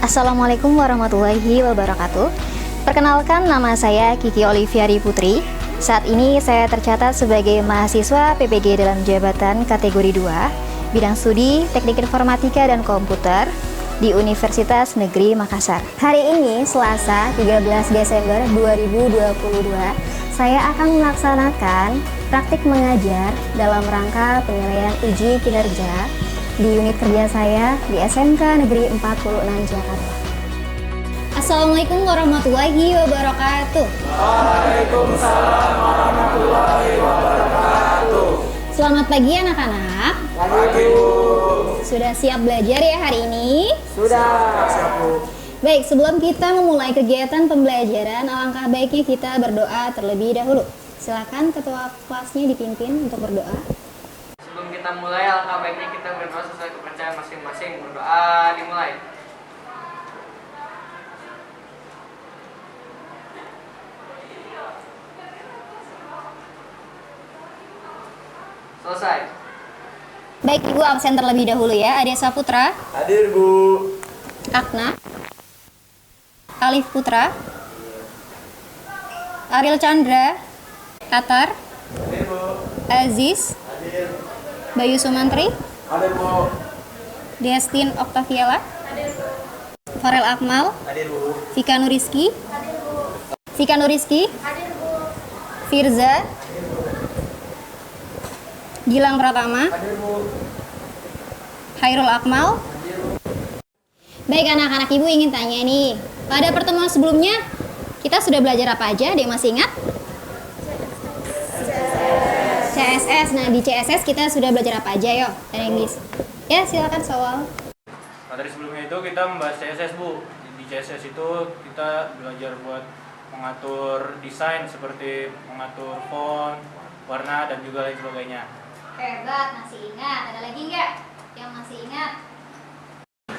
Assalamualaikum warahmatullahi wabarakatuh. Perkenalkan, nama saya Kiki Oliviari Putri. Saat ini saya tercatat sebagai mahasiswa PPG dalam jabatan kategori 2, bidang studi Teknik Informatika dan Komputer di Universitas Negeri Makassar. Hari ini, Selasa 13 Desember 2022, saya akan melaksanakan praktik mengajar dalam rangka penilaian uji kinerja di unit kerja saya di SMK Negeri 46 Jakarta. Assalamualaikum warahmatullahi wabarakatuh. Waalaikumsalam warahmatullahi wabarakatuh. Selamat pagi anak-anak. Pagi, Bu. Sudah siap belajar ya hari ini? Sudah. Siap, Bu. Baik, sebelum kita memulai kegiatan pembelajaran, alangkah baiknya kita berdoa terlebih dahulu. Silakan ketua kelasnya dipimpin untuk berdoa. Sebelum kita mulai, alangkah baiknya kita berdoa sesuai kepercayaan masing-masing. Berdoa dimulai. Selesai. Baik, Ibu absen terlebih dahulu ya. Ade Saputra, Hadir, Bu. Akna, Alif Putra, Ariel Chandra, Katar, Hadir, Bu. Aziz, Hadir. Bayu Sumantri, Hadir, Bu. Destin Oktaviela, Farel Akmal, Hadir, Bu. Vika Nuriski, Firza, Gilang Pratama, Hadir, Bu. Hairul Akmal. Baik anak-anak, Ibu ingin tanya nih, pada pertemuan sebelumnya kita sudah belajar apa aja? Ada yang masih ingat? CSS. Nah, di CSS kita sudah belajar apa aja, yo? Ada yang bisa? Ya, silakan soal. Materi sebelumnya itu kita membahas CSS, Bu. Di CSS itu kita belajar buat mengatur desain seperti mengatur font, warna, dan juga lain sebagainya. Hebat, masih ingat. Ada lagi nggak yang masih ingat?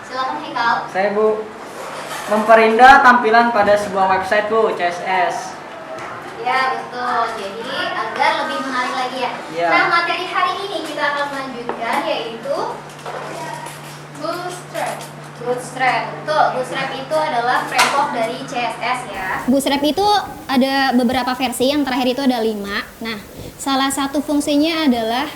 Silakan Hekal. Saya, Bu, memperindah tampilan pada sebuah website, Bu, CSS. Ya, betul. Jadi agar lebih menarik lagi ya. Ya. Nah, materi hari ini kita akan melanjutkan yaitu Bootstrap. Bootstrap. Betul. Bootstrap itu adalah framework dari CSS ya. Bootstrap itu ada beberapa versi, yang terakhir itu ada 5. Nah, salah satu fungsinya adalah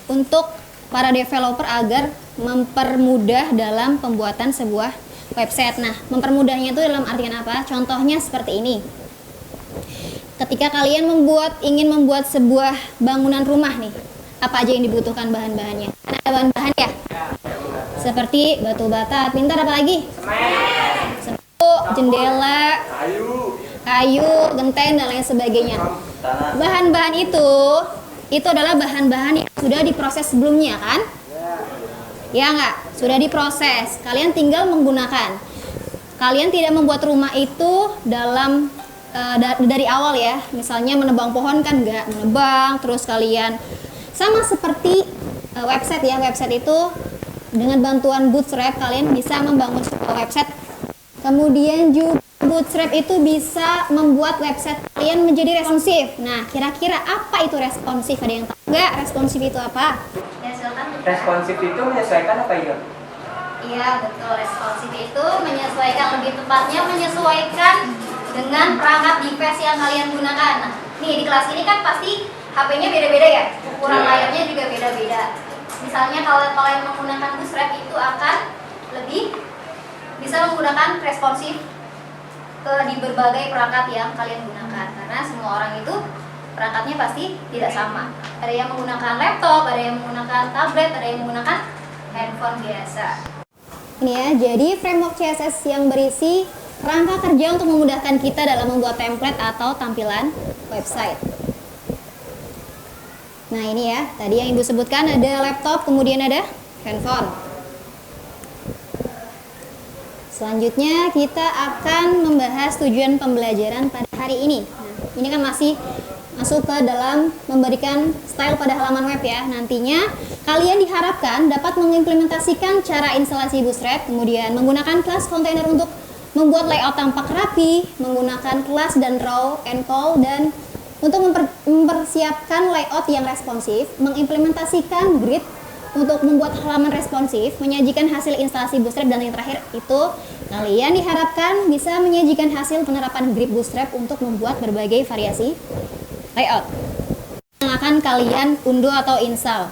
untuk para developer agar mempermudah dalam pembuatan sebuah website. Nah, mempermudahnya itu dalam artian apa? Contohnya seperti ini. Ketika kalian ingin membuat sebuah bangunan rumah nih, apa aja yang dibutuhkan bahan-bahannya? Ada bahan-bahan ya? Seperti batu bata, pintar apa lagi? Semen, jendela, kayu, genteng, dan lain sebagainya. Bahan-bahan itu adalah bahan-bahan yang sudah diproses sebelumnya kan? Ya nggak? Sudah diproses. Kalian tinggal menggunakan. Kalian tidak membuat rumah itu dari awal ya. Misalnya menebang pohon kan nggak menebang, terus kalian sama seperti website ya. Website itu dengan bantuan Bootstrap kalian bisa membangun sebuah website. Kemudian juga Bootstrap itu bisa membuat website kalian menjadi responsif. Nah, kira-kira apa itu responsif? Ada yang tahu nggak responsif itu apa? Ya, silakan. Responsif itu menyesuaikan apa, ya? Iya, betul. Responsif itu menyesuaikan, lebih tepatnya menyesuaikan dengan perangkat device yang kalian gunakan. Nah, nih di kelas ini kan pasti HP-nya beda-beda ya. Ukuran layarnya juga beda-beda. Misalnya kalau kalian menggunakan Bootstrap itu akan lebih bisa menggunakan responsif di berbagai perangkat yang kalian gunakan, karena semua orang itu perangkatnya pasti tidak sama. Ada yang menggunakan laptop, ada yang menggunakan tablet, ada yang menggunakan handphone biasa. Ini ya, jadi framework CSS yang berisi rangka kerja untuk memudahkan kita dalam membuat template atau tampilan website. Nah ini ya, tadi yang Ibu sebutkan ada laptop, kemudian ada handphone. Selanjutnya kita akan membahas tujuan pembelajaran pada hari ini. Nah, ini kan masih masuk ke dalam memberikan style pada halaman web ya. Nantinya kalian diharapkan dapat mengimplementasikan cara instalasi Bootstrap, kemudian menggunakan kelas kontainer untuk membuat layout tampak rapi, menggunakan kelas dan row and call, dan untuk mempersiapkan layout yang responsif, mengimplementasikan grid untuk membuat halaman responsif, menyajikan hasil instalasi Bootstrap, dan yang terakhir itu kalian diharapkan bisa menyajikan hasil penerapan grip Bootstrap untuk membuat berbagai variasi layout yang akan kalian unduh atau install.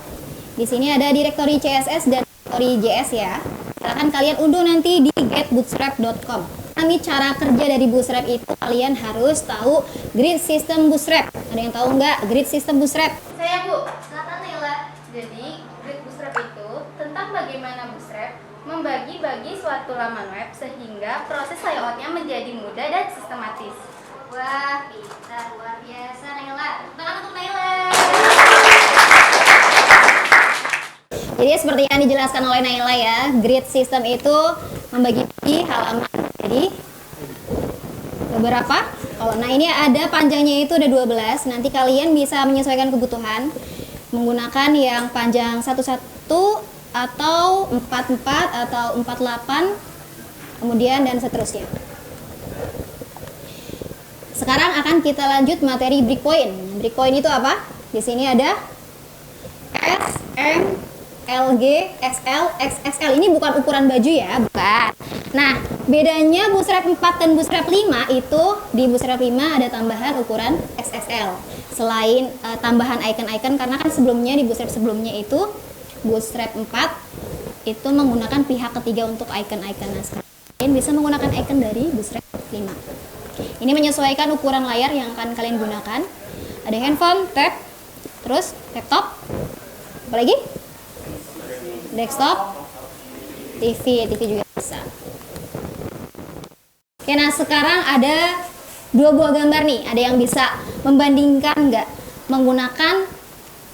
Di sini ada direktori CSS dan direktori JS ya. Silahkan kalian unduh nanti di getbootstrap.com. Ini cara kerja dari Bootstrap itu kalian harus tahu grid system Bootstrap. Ada yang tahu nggak grid system Bootstrap? Saya Bu, silakan Naila. Jadi grid Bootstrap itu tentang bagaimana Bootstrap membagi-bagi suatu laman web sehingga proses layoutnya menjadi mudah dan sistematis. Wah, pintar, luar biasa Naila. Tangan untuk Naila. Jadi seperti yang dijelaskan oleh Naila ya, grid system itu membagi halaman jadi beberapa kolom. Nah, ini ada panjangnya itu ada 12. Nanti kalian bisa menyesuaikan kebutuhan menggunakan yang panjang 11 atau 44 atau 48 kemudian dan seterusnya. Sekarang akan kita lanjut materi breakpoint. Breakpoint itu apa? Di sini ada S, M, LG, XL, XXL. Ini bukan ukuran baju ya, bukan. Nah, bedanya Bootstrap 4 dan Bootstrap 5 itu di Bootstrap 5 ada tambahan ukuran XXL. Selain tambahan icon-icon, karena kan sebelumnya di Bootstrap sebelumnya itu Bootstrap 4 itu menggunakan pihak ketiga untuk icon-icon. Nah, sekarang kalian bisa menggunakan icon dari Bootstrap 5. Ini menyesuaikan ukuran layar yang akan kalian gunakan. Ada handphone, tab, terus laptop, apa lagi? Desktop, TV juga bisa. Oke, nah sekarang ada 2 buah gambar nih. Ada yang bisa membandingkan nggak menggunakan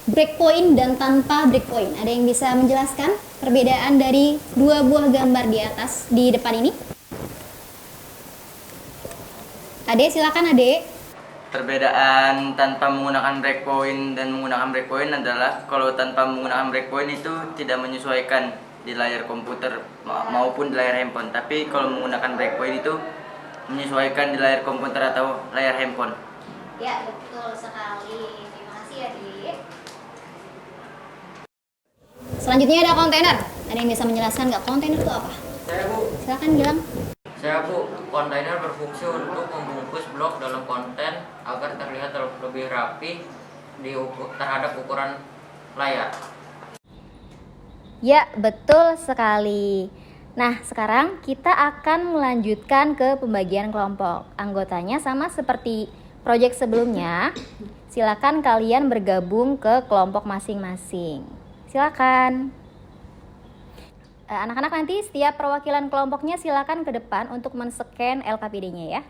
breakpoint dan tanpa breakpoint? Ada yang bisa menjelaskan perbedaan dari 2 buah gambar di atas, di depan ini? Ade, silakan Ade. Perbedaan tanpa menggunakan breakpoint dan menggunakan breakpoint adalah kalau tanpa menggunakan breakpoint itu tidak menyesuaikan di layar komputer maupun di layar handphone. Tapi kalau menggunakan breakpoint itu menyesuaikan di layar komputer atau layar handphone. Ya, betul sekali. Terima kasih Ade. Selanjutnya ada kontainer. Ada yang bisa menjelaskan nggak kontainer itu apa? Saya Bu. Silakan bilang. Saya Bu, kontainer berfungsi untuk membungkus blok dalam konten agar terlihat lebih rapi terhadap ukuran layar. Ya, betul sekali. Nah, sekarang kita akan melanjutkan ke pembagian kelompok. Anggotanya sama seperti proyek sebelumnya. Silakan kalian bergabung ke kelompok masing-masing. Silakan. Anak-anak nanti setiap perwakilan kelompoknya silakan ke depan untuk men-scan LKPD-nya ya.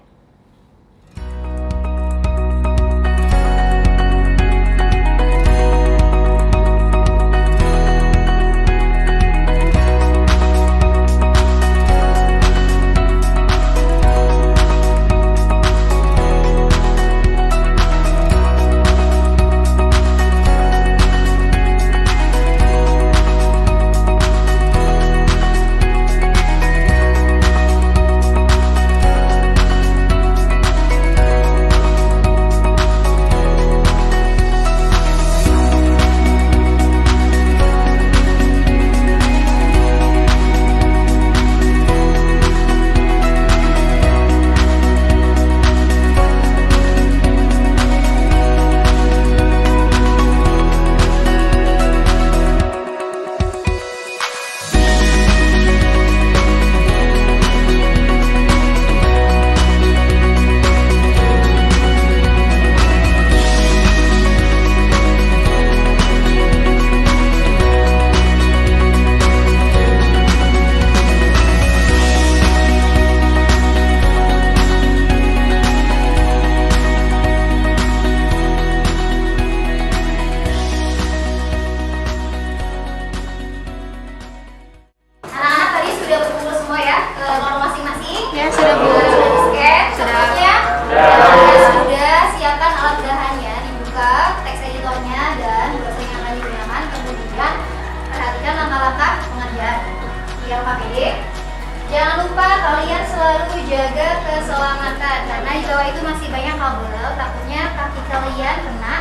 Jangan lupa kalian selalu jaga keselamatan karena di bawah itu masih banyak kabel, takutnya kaki kalian kena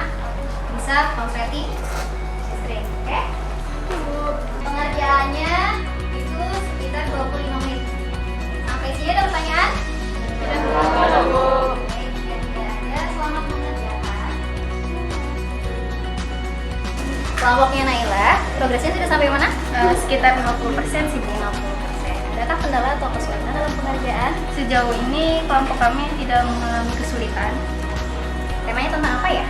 bisa konfeti listrik, oke? Naila, progresnya sudah sampai mana? Sekitar 50% sih, Bu. 50%. Adakah kendala atau kesulitan dalam pengerjaan? Sejauh ini kelompok kami tidak mengalami kesulitan. Temanya tentang apa ya?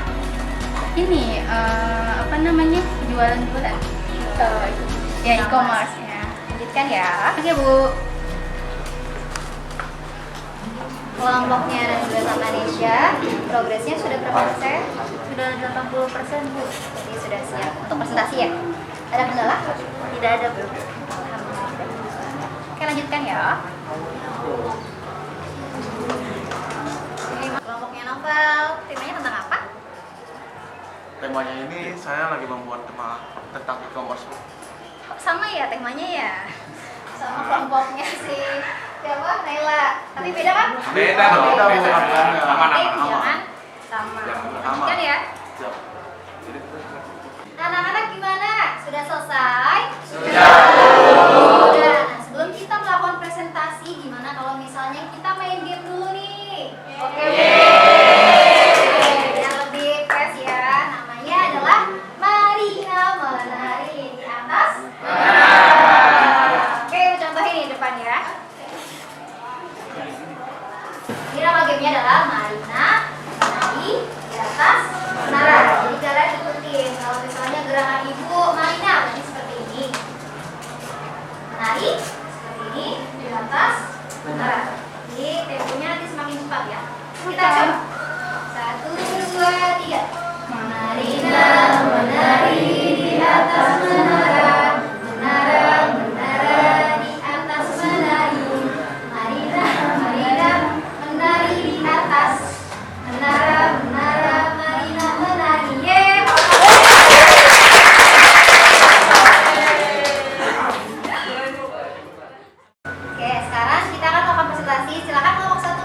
Ini apa namanya? Jualan-jualan. Ya, e-commerce ya. Lanjutkan ya. Oke, Bu. Kelompoknya dan juga sama Malaysia, progresnya sudah berapa persen? Sudah 80%, Bu. Jadi sudah siap untuk presentasi ya? Ada kendala? Tidak ada, Bu. Oke, lanjutkan ya. Oke, kelompoknya Novel, temanya tentang apa? Temanya ini saya lagi membuat tema tentang e-commerce. Kok sama ya temanya ya? Sama kelompoknya sih. Siapa? Naila. Tapi beda kan? Beda dong, Beda. beda tampilannya. Oke, jangan sama. Jangan sama. Lanjutkan ya. Siap. Anak-anak gimana? Sudah selesai? Sudah. Sudah. Nah, sebelum kita melakukan presentasi, gimana kalau misalnya kita main game dulu nih? Oke. Yang lebih fresh ya. Namanya adalah Marina menari di atas. Oke, contohin di depan ya. Ini nama gamenya adalah Marina menari di atas menara. Jadi kalian ikutin. Kalau misalnya gerakan ibu Marina berarti seperti ini. Menari seperti ini di atas menara. Jadi temponya nanti semakin cepat ya. Kita coba. 1, 2, 3. Marina menari di atas menara. Menara, menara di atas menari. Marina, Marina menari di atas menara, menara, Marina menari. Yeay! Oke, sekarang kita akan melakukan presentasi. Silakan kelompok 1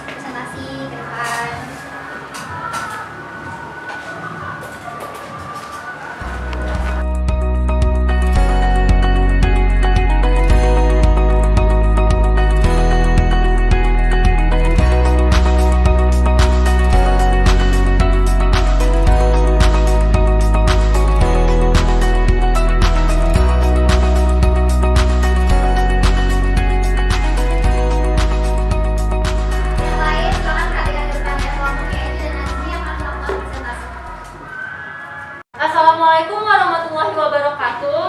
presentasi ke depan. Yang lain, silakan perhatikan ke depan ya. Kelompoknya ini dan Azmi yang akan melakukan presentasi. Assalamualaikum warahmatullahi wabarakatuh.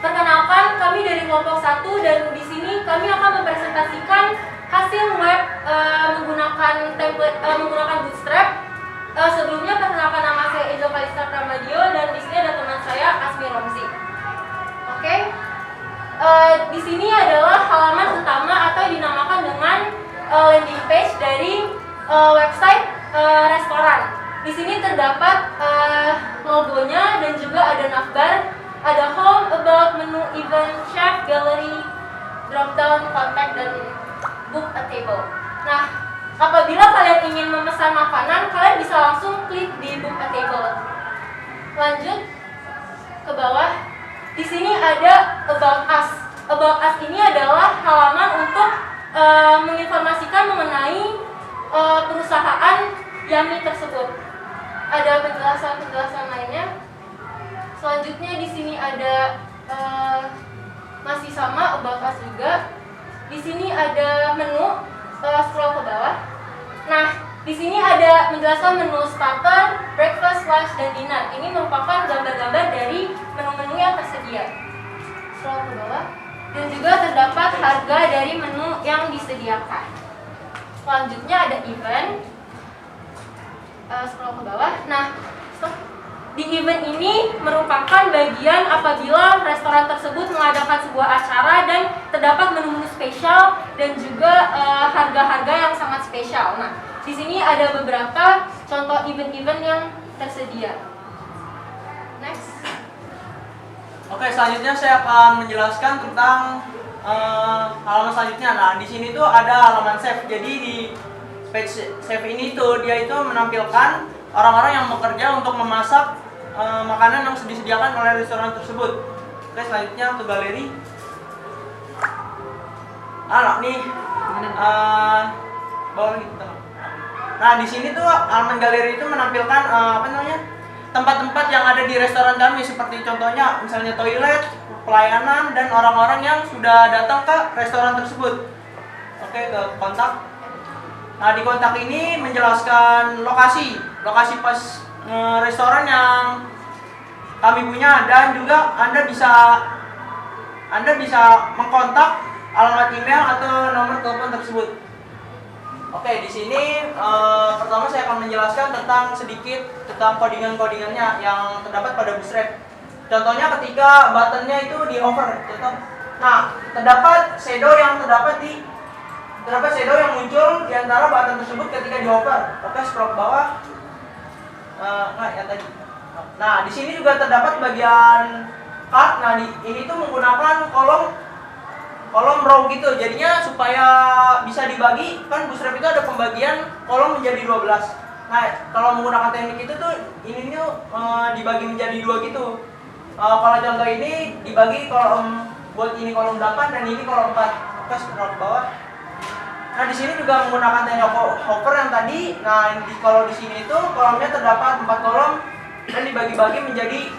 Perkenalkan, kami dari kelompok 1 dan di sini kami akan mempresentasikan hasil web menggunakan template menggunakan Bootstrap. Sebelumnya perkenalkan, nama saya Angel Kalista Pramadio dan di sini ada teman saya Asmi Romzi. Oke. Di sini adalah halaman utama atau dinamakan dengan landing page dari website restoran. Di sini terdapat logonya dan juga ada navbar, ada home, about, menu, event, chef, gallery, drop down, contact, dan book a table. Nah, apabila kalian ingin memesan makanan, kalian bisa langsung klik di book a table. Lanjut ke bawah. Di sini ada about us. About us ini adalah halaman untuk menginformasikan mengenai perusahaan Yummy tersebut. Ada penjelasan-penjelasan lainnya. Selanjutnya di sini ada masih sama about us juga. Di sini ada menu, scroll ke bawah. Nah, di sini ada menjelaskan menu starter, breakfast, lunch, dan dinner. Ini merupakan gambar-gambar dari menu-menu yang tersedia. Scroll ke bawah. Dan juga terdapat harga dari menu yang disediakan. Selanjutnya ada event. Scroll ke bawah. Nah, di event ini merupakan bagian apabila restoran tersebut mengadakan sebuah acara dan terdapat menu-menu spesial dan juga harga-harga yang sangat spesial. Nah, di sini ada beberapa contoh event-event yang tersedia. Next. Oke, selanjutnya saya akan menjelaskan tentang halaman selanjutnya. Nah, di sini tuh ada halaman save. Jadi di page save ini tuh dia itu menampilkan orang-orang yang bekerja untuk memasak makanan yang disediakan oleh restoran tersebut. Oke, selanjutnya ke galeri. Nih, bawah gitu. Nah, di sini tuh halaman galeri itu menampilkan tempat-tempat yang ada di restoran kami, seperti contohnya misalnya toilet, pelayanan, dan orang-orang yang sudah datang ke restoran tersebut. Oke, ke kontak. Nah, di kontak ini menjelaskan lokasi pas restoran yang kami punya, dan juga Anda bisa mengkontak alamat email atau nomor telepon tersebut. Oke, di sini pertama saya akan menjelaskan sedikit tentang codingan-codingannya yang terdapat pada Bootstrap. Contohnya ketika buttonnya itu di hover, nah terdapat shadow yang muncul di antara button tersebut ketika di hover. Oke, scroll ke bawah. Tadi. Nah, di sini juga terdapat bagian card. Nah, ini tuh menggunakan kolom row gitu, jadinya supaya bisa dibagi, kan Bootstrap itu ada pembagian kolom menjadi 12. Nah, kalau menggunakan teknik itu tuh ini dibagi menjadi 2 gitu. Kalau contoh ini dibagi kolom, buat ini kolom 8 dan ini kolom 4. Oke, scroll ke bawah. Nah, di sini juga menggunakan teknik hover yang tadi. Nah, kalau di sini itu kolomnya terdapat 4 kolom dan dibagi-bagi menjadi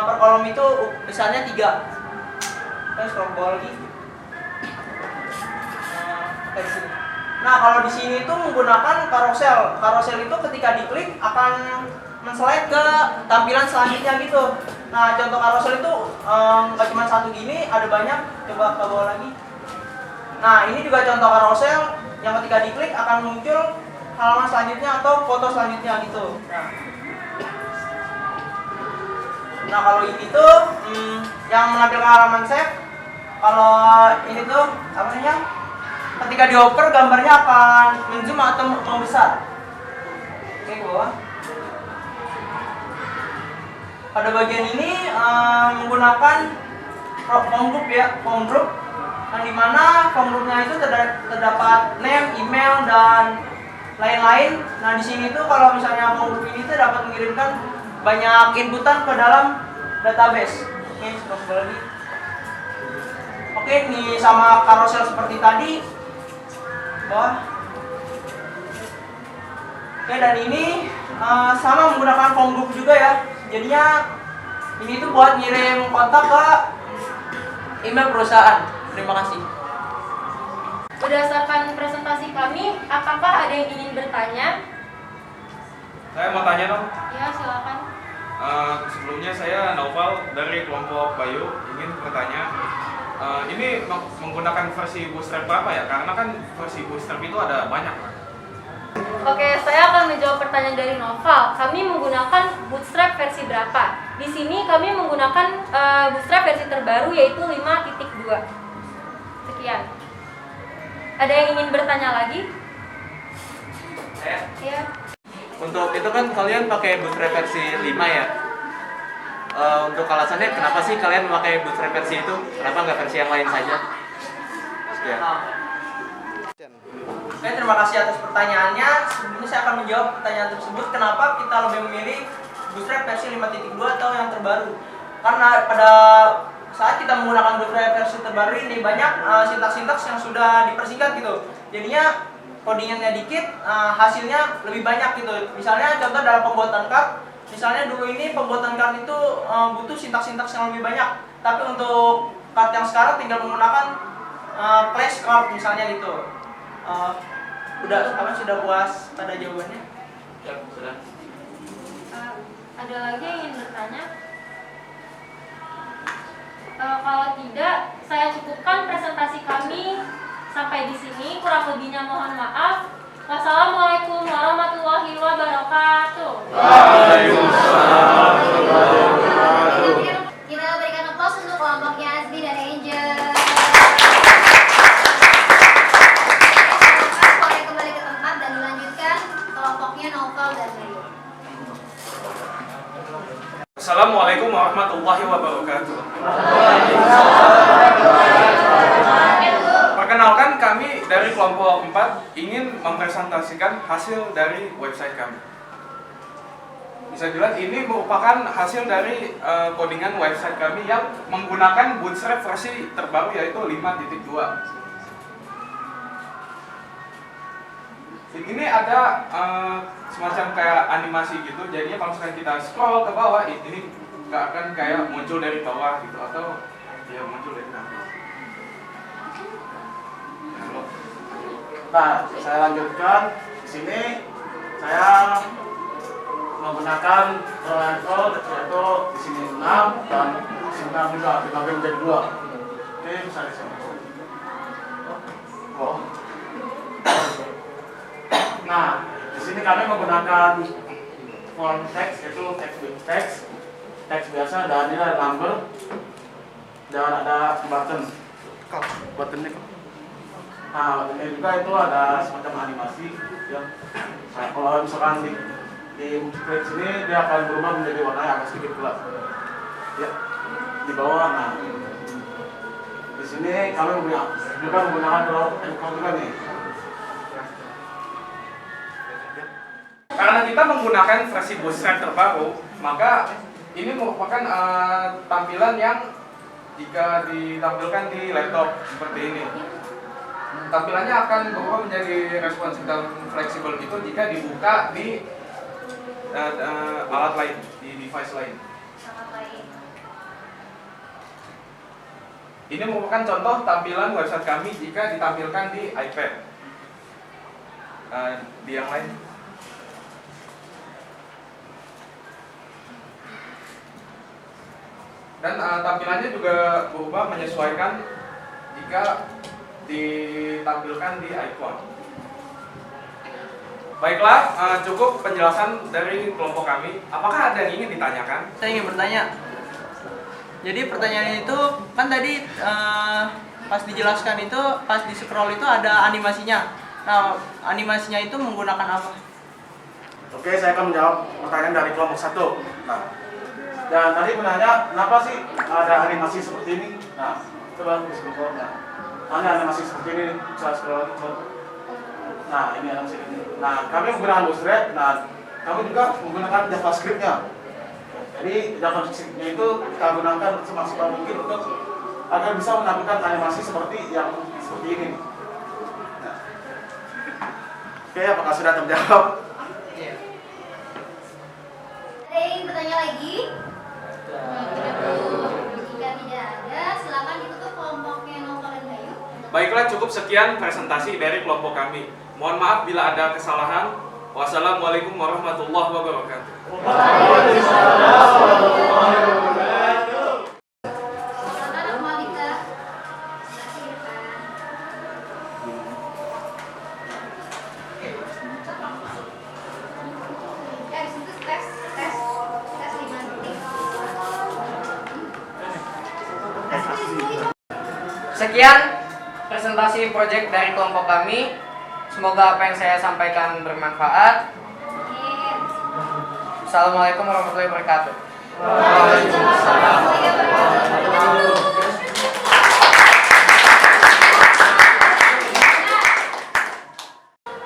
per kolom itu besarnya 3. Oke, scroll ke bawah lagi. Nah, kalau di sini itu menggunakan carousel. Carousel itu ketika diklik akan men-slide ke tampilan selanjutnya gitu. Nah, contoh carousel itu nggak cuma satu gini, ada banyak. Coba ke bawah lagi. Nah, ini juga contoh carousel yang ketika diklik akan muncul halaman selanjutnya atau foto selanjutnya gitu. Nah, kalau ini tuh yang menampilkan halaman save. Kalau ini tuh apa namanya? Ketika dioper gambarnya akan menzoom atau membesar. Oke, ke bawah. Pada bagian ini menggunakan form group ya, form group. Yang dimana form groupnya itu terdapat name, email, dan lain-lain. Nah, di sini tuh kalau misalnya form group ini tuh dapat mengirimkan banyak inputan ke dalam database. Oke, scroll lagi. Oke, ini sama carousel seperti tadi. Bawah. Oke, dan ini sama menggunakan form group juga ya. Jadinya ini tuh buat ngirim kontak ke email perusahaan. Terima kasih. Berdasarkan presentasi kami, apakah ada yang ingin bertanya? Saya mau tanya dong. Ya, silakan. Sebelumnya saya Naufal dari kelompok Bayu ingin bertanya. Ini menggunakan versi Bootstrap berapa ya? Karena kan versi Bootstrap itu ada banyak kan? Oke, saya akan menjawab pertanyaan dari Noval. Kami menggunakan Bootstrap versi berapa? Di sini kami menggunakan Bootstrap versi terbaru yaitu 5.2. Sekian. Ada yang ingin bertanya lagi? Saya? Ya. Untuk itu kan kalian pakai Bootstrap versi 5 ya? Untuk alasannya kenapa sih kalian memakai Bootstrap versi itu? Kenapa nggak versi yang lain saja? Sekian. Oke, terima kasih atas pertanyaannya. Sebelumnya saya akan menjawab pertanyaan tersebut. Kenapa kita lebih memilih Bootstrap versi 5.2 atau yang terbaru? Karena pada saat kita menggunakan Bootstrap versi terbaru ini banyak sintaks-sintaks yang sudah dipersingkat gitu. Jadinya codingannya dikit, hasilnya lebih banyak gitu. Misalnya contoh dalam pembuatan card. Misalnya dulu ini pembuatan card itu butuh sintaks-sintaks yang lebih banyak. Tapi untuk card yang sekarang tinggal menggunakan class card misalnya gitu. Sudah puas pada jawabannya? Ya, sudah. Ada lagi yang ingin bertanya? Kalau tidak, saya cukupkan presentasi kami sampai di sini. Kurang lebihnya mohon maaf. Wassalamualaikum warahmatullahi wabarakatuh. Waalaikumsalam. Kita berikan aplaus untuk kelompoknya Azli dan Angel. Boleh kembali ke tempat dan dilanjutkan kelompoknya Naufal dan Bayu. Assalamualaikum warahmatullahi wabarakatuh. Perkenalkan, kami dari kelompok 4 ingin mempresentasikan hasil dari website kami. Bisa dilihat ini merupakan hasil dari codingan website kami yang menggunakan Bootstrap versi terbaru yaitu 5.2. Ini ada semacam kayak animasi gitu. Jadinya kalau misalkan kita scroll ke bawah, ini nggak akan kayak muncul dari bawah gitu atau ya muncul dari bawah. Nah, saya lanjutkan. Di sini saya menggunakan level yaitu di sini 6 dan di sini 6 juga dibagi menjadi 2. Oke, bisa di sini. Oh. Nah, di sini kami menggunakan font text yaitu text with text, teks biasa dan ini ada number dan ada button. Buttonnya. Nah, ini juga itu ada semacam animasi ya. Nah, kalau misalkan di klik sini dia akan berubah menjadi warna yang agak sedikit gelap. Ya, di bawah. Nah, di sini kami juga menggunakan draw icon juga nih. Karena kita menggunakan versi Bootstrap terbaru, maka ini merupakan tampilan yang jika ditampilkan di laptop seperti ini. Tampilannya akan berubah menjadi responsive dan fleksibel itu jika dibuka di alat lain, di device lain. Ini merupakan contoh tampilan website kami jika ditampilkan di iPad. Di yang lain. Dan tampilannya juga berubah menyesuaikan jika ditampilkan di icon. Baiklah, cukup penjelasan dari kelompok kami. Apakah ada yang ingin ditanyakan? Saya ingin bertanya. Jadi pertanyaan itu kan tadi pas dijelaskan itu, pas di scroll itu ada animasinya. Nah, animasinya itu menggunakan apa? Oke, saya akan menjawab pertanyaan dari kelompok 1. Nah, dan tadi menanya kenapa sih ada animasi seperti ini? Nah, coba di scroll. Nah, ada animasi seperti ini, bisa scroll lagi. Nah, ini animasi ini. Nah, kami menggunakan Bootstrap. Nah, kami juga menggunakan JavaScript-nya. Jadi JavaScript-nya itu kita gunakan semaksimal mungkin untuk agar bisa menampilkan animasi seperti ini. Nah. Oke, apakah sudah terjawab? Iya. Ada yang bertanya lagi? Jika tidak ada, silakan ditutup kelompoknya Novel dan Bayu. Baiklah, cukup sekian presentasi dari kelompok kami. Mohon maaf bila ada kesalahan. Wassalamualaikum warahmatullahi wabarakatuh. Sekian presentasi proyek dari kelompok kami. Semoga apa yang saya sampaikan bermanfaat. Assalamualaikum warahmatullahi wabarakatuh.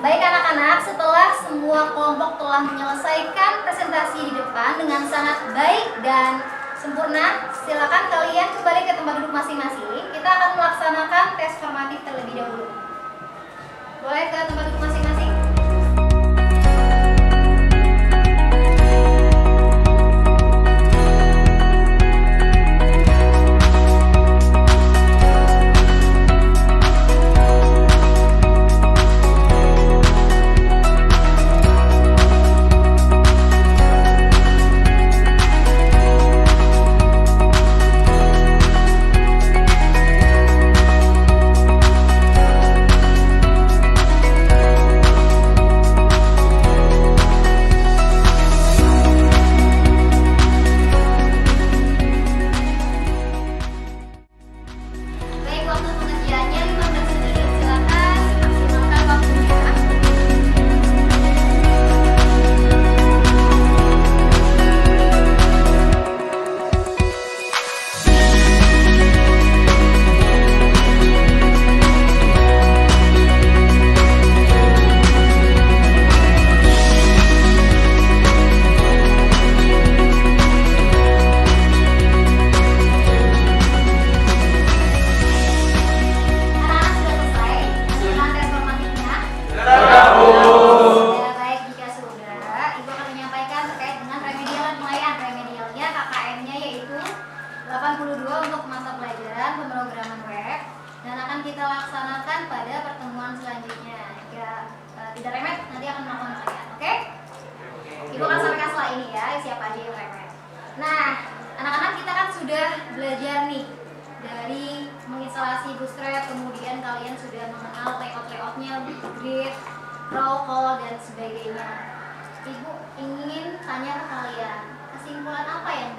Baik anak-anak, setelah semua kelompok telah menyelesaikan presentasi di depan dengan sangat baik dan sempurna, silakan kalian kembali ke tempat duduk masing-masing. Kita akan melaksanakan tes formatif terlebih dahulu. Boleh ke tempat duduk masing-masing? tidak remet nanti akan melakukan kalian, oke? Ibu akan sampaikan setelah ini ya, siapa aja yang remet. Nah, anak-anak kita kan sudah belajar nih dari menginstalasi Bootstrap, kemudian kalian sudah mengenal layout-layoutnya, grid, raw call, dan sebagainya. Ibu ingin tanya ke kalian, kesimpulan apa yang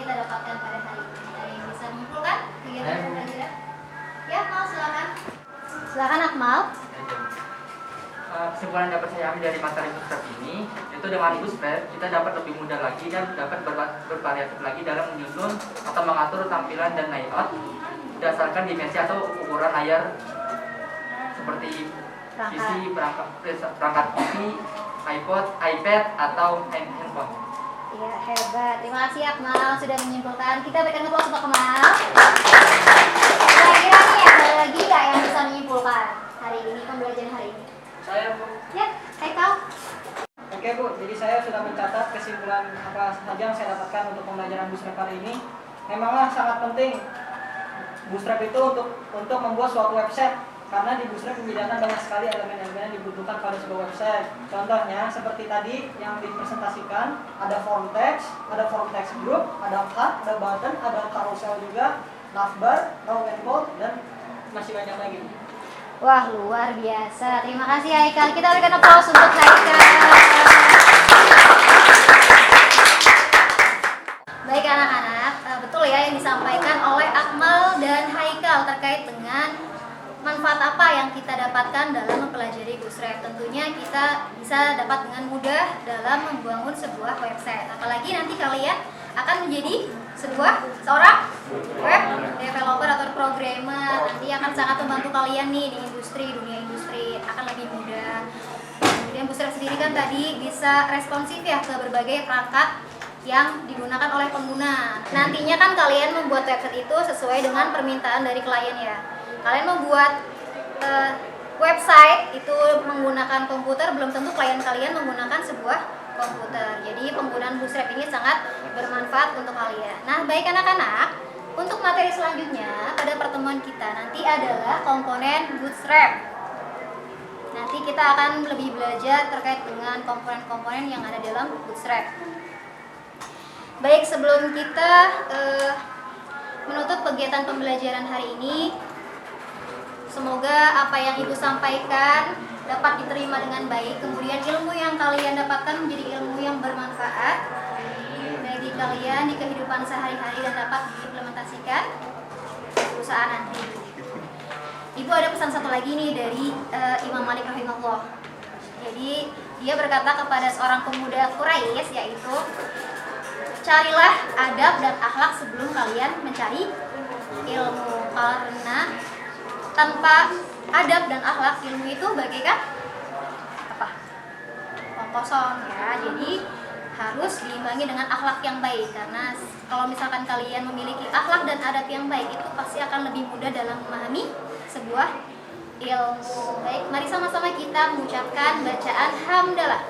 kita dapatkan pada hari ini? Ada yang bisa menyimpulkan kegiatan pembelajaran? Ya, Akmal, silakan. Silakan Akmal. Kesimpulan dapat saya ambil dari materi Bootstrap ini, itu dengan Bootstrap kita dapat lebih mudah lagi dan dapat bervariatif lagi dalam menyusun atau mengatur tampilan dan layout berdasarkan dimensi atau ukuran layar seperti PC, perangkat PC, iPod, iPad, atau handphone. Iya, hebat. Terima kasih Akmal sudah menyimpulkan. Kita berikan aplaus untuk Akmal. Kira-kira nih ada lagi nggak yang bisa menyimpulkan hari ini, pembelajaran hari ini? Saya, Bu. Ya, Haikal. Oke, Bu. Jadi saya sudah mencatat kesimpulan apa saja yang saya dapatkan untuk pembelajaran Bootstrap hari ini. Memanglah sangat penting Bootstrap itu untuk membuat suatu website, karena di Bootstrap menyediakan banyak sekali elemen-elemen yang dibutuhkan pada sebuah website. Contohnya seperti tadi yang dipresentasikan, ada form text group, ada card, ada button, ada carousel juga, navbar, row and bold, dan masih banyak lagi. Wah, luar biasa. Terima kasih Haikal. Kita berikan aplaus untuk Haikal. Baik anak-anak, betul ya yang disampaikan oleh Akmal dan Haikal terkait dengan manfaat apa yang kita dapatkan dalam mempelajari Bootstrap. Tentunya kita bisa dapat dengan mudah dalam membangun sebuah website. Apalagi nanti kalian akan menjadi seorang web developer atau programmer. Nanti akan sangat membantu kalian nih di dunia industri, akan lebih mudah. Kemudian Bootstrap sendiri kan tadi bisa responsif ya ke berbagai perangkat yang digunakan oleh pengguna. Nantinya kan kalian membuat website itu sesuai dengan permintaan dari klien ya. Kalian membuat website itu menggunakan komputer, belum tentu klien kalian menggunakan sebuah komputer. Jadi penggunaan Bootstrap ini sangat bermanfaat untuk kalian. Nah, baik anak-anak, untuk materi selanjutnya pada pertemuan kita nanti adalah komponen Bootstrap. Nanti kita akan lebih belajar terkait dengan komponen-komponen yang ada dalam Bootstrap. Baik, sebelum kita menutup kegiatan pembelajaran hari ini, semoga apa yang Ibu sampaikan dapat diterima dengan baik. Kemudian ilmu yang kalian dapatkan menjadi ilmu yang bermanfaat bagi kalian di kehidupan sehari-hari dan dapat diimplementasikan di perusahaan nanti. Ibu ada pesan satu lagi nih dari Imam Malik rahimahullah. Jadi dia berkata kepada seorang pemuda Quraisy, yaitu carilah adab dan akhlak sebelum kalian mencari ilmu, karena tanpa adab dan akhlak ilmu itu bagaikan apa? Kosong ya. Jadi harus diimbangi dengan akhlak yang baik, karena kalau misalkan kalian memiliki akhlak dan adab yang baik itu pasti akan lebih mudah dalam memahami sebuah ilmu. Baik, mari sama-sama kita mengucapkan bacaan hamdalah.